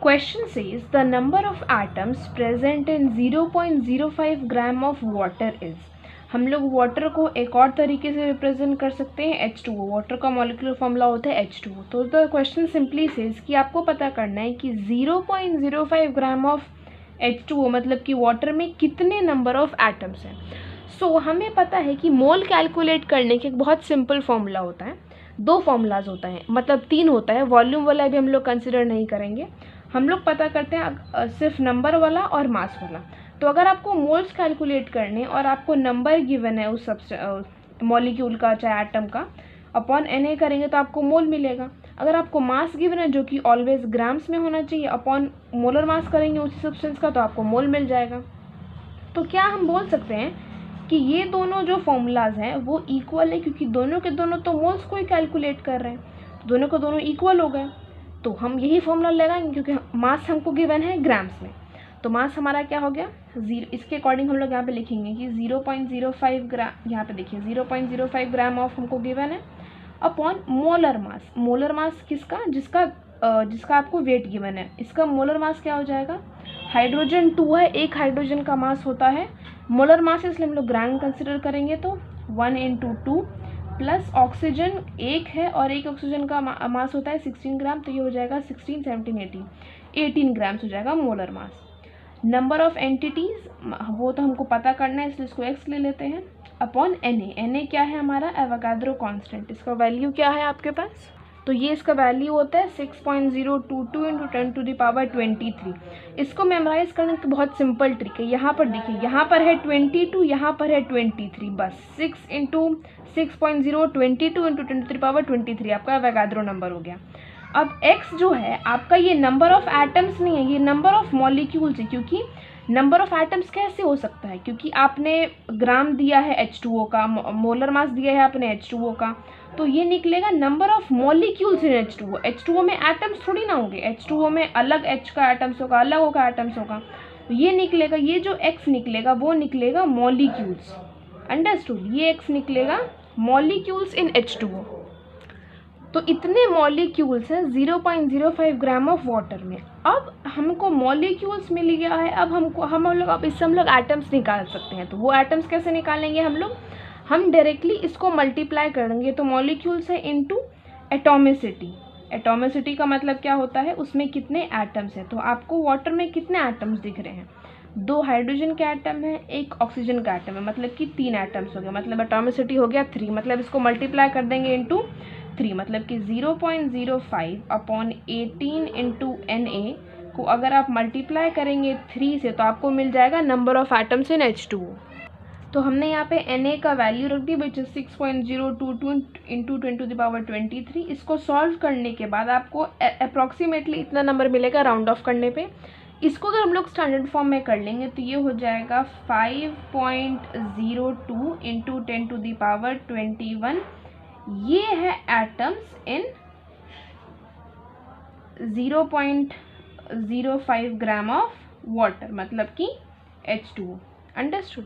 Question says the number of atoms present in 0.05 gram of water is. हम लोग water को एक और तरीके से रिप्रेजेंट कर सकते हैं H2O। वाटर का मॉलिक्यूलर फॉर्मूला होता है H2O। तो द क्वेश्चन सिंपली सेज कि आपको पता करना है कि 0.05 ग्राम ऑफ H2O मतलब कि वाटर में कितने नंबर ऑफ एटम्स हैं। सो हमें पता है कि मोल कैलकुलेट करने के एक बहुत सिंपल फॉर्मूला होता है। दो फॉर्मूलाज होता है, मतलब तीन होता है। वॉल्यूम वाला भी हम लोग कंसिडर नहीं करेंगे, हम लोग पता करते हैं सिर्फ नंबर वाला और मास वाला। तो अगर आपको मोल्स कैलकुलेट करने और आपको नंबर गिवन है उस मॉलिक्यूल का चाहे एटम का, अपॉन Na करेंगे तो आपको मोल मिलेगा। अगर आपको मास गिवन है जो कि ऑलवेज ग्राम्स में होना चाहिए, अपॉन मोलर मास करेंगे उसी सब्सटेंस का तो आपको मोल मिल जाएगा। तो क्या हम बोल सकते हैं कि ये दोनों जो फॉर्मूलाज हैं वो इक्वल है, क्योंकि दोनों के दोनों तो मोल्स को ही कैलकुलेट कर रहे हैं, तो दोनों के दोनों इक्वल हो गए। तो हम यही फॉर्मूला लगाएंगे क्योंकि मास हमको गिवन है ग्राम्स में। तो मास हमारा क्या हो गया, जीरो। इसके अकॉर्डिंग हम लोग यहाँ पे लिखेंगे कि 0.05 ग्राम, यहाँ पे देखिए 0.05 ग्राम ऑफ हमको गिवन है, upon molar mass. Molar mass किसका, जिसका आपको वेट गिवन है, इसका मोलर मास क्या हो जाएगा। हाइड्रोजन 2 है, एक हाइड्रोजन का मास होता है मोलर मास, इसलिए हम लोग ग्राम कंसिडर करेंगे। तो 1 × 2 प्लस ऑक्सीजन एक है और एक ऑक्सीजन का मास होता है 16 ग्राम, तो ये हो जाएगा 16, 17, 18 ग्राम्स हो जाएगा molar mass. Number of entities वो तो हमको पता करना है, इसलिए इसको x ले लेते हैं, अपॉन Na क्या है हमारा, एवोगाड्रो कांस्टेंट। इसका वैल्यू क्या है आपके पास, तो ये इसका वैल्यू होता है 6.022 × 10⁻23। इसको मेमोराइज करने की बहुत सिंपल ट्रिक है। यहाँ पर देखिए, यहाँ पर है 22, यहाँ पर है 23, बस 6 × 6.022 × 10⁻23 आपका एवोगाड्रो नंबर हो गया। अब x जो है आपका, ये नंबर ऑफ एटम्स नहीं है, ये नंबर ऑफ मॉलिक्यूल्स है। क्योंकि नंबर ऑफ एटम्स कैसे हो सकता है, क्योंकि आपने ग्राम दिया है H2O का, मोलर मास दिया है आपने H2O का, तो ये निकलेगा number of molecules in H2O। H2O में एटम्स थोड़ी ना होंगे, H2O में अलग H का एटम्स होगा, अलग O का एटम्स होगा, तो ये निकलेगा, ये जो x निकलेगा वो निकलेगा मॉलिक्यूल्स। अंडरस्टूड, ये x निकलेगा मॉलिक्यूल्स इन H2O। तो इतने मॉलिक्यूल्स हैं 0.05 ग्राम ऑफ वाटर में। अब हमको मॉलिक्यूल्स मिल गया है, अब हम लोग अब इससे हम लोग एटम्स निकाल सकते हैं। तो वो एटम्स कैसे निकालेंगे हम लोग, हम डायरेक्टली इसको मल्टीप्लाई करेंगे। तो मॉलिक्यूल्स है इनटू एटॉमिसिटी। एटॉमिसिटी का मतलब क्या होता है, उसमें कितने एटम्स हैं। तो आपको वाटर में कितने एटम्स दिख रहे हैं, 2 हाइड्रोजन के एटम है, एक ऑक्सीजन का एटम है, मतलब कि 3 एटम्स हो गए, मतलब एटॉमिसिटी हो गया 3। मतलब इसको मल्टीप्लाई कर देंगे इनटू 3, मतलब कि 0.05 अपॉन 18 × Na को अगर आप मल्टीप्लाई करेंगे 3 से तो आपको मिल जाएगा number of atoms in H2O। तो हमने यहाँ पे Na का वैल्यू रख दी विच इज 6.022 × 10⁻23। इसको सॉल्व करने के बाद आपको अप्रॉक्सीमेटली इतना नंबर मिलेगा राउंड ऑफ करने पे। इसको अगर हम लोग स्टैंडर्ड फॉर्म में कर लेंगे तो ये हो जाएगा 5.02 × 10⁻21। ये है atoms in 0.05 gram of water, मतलब कि H2O। अंडरस्टूड।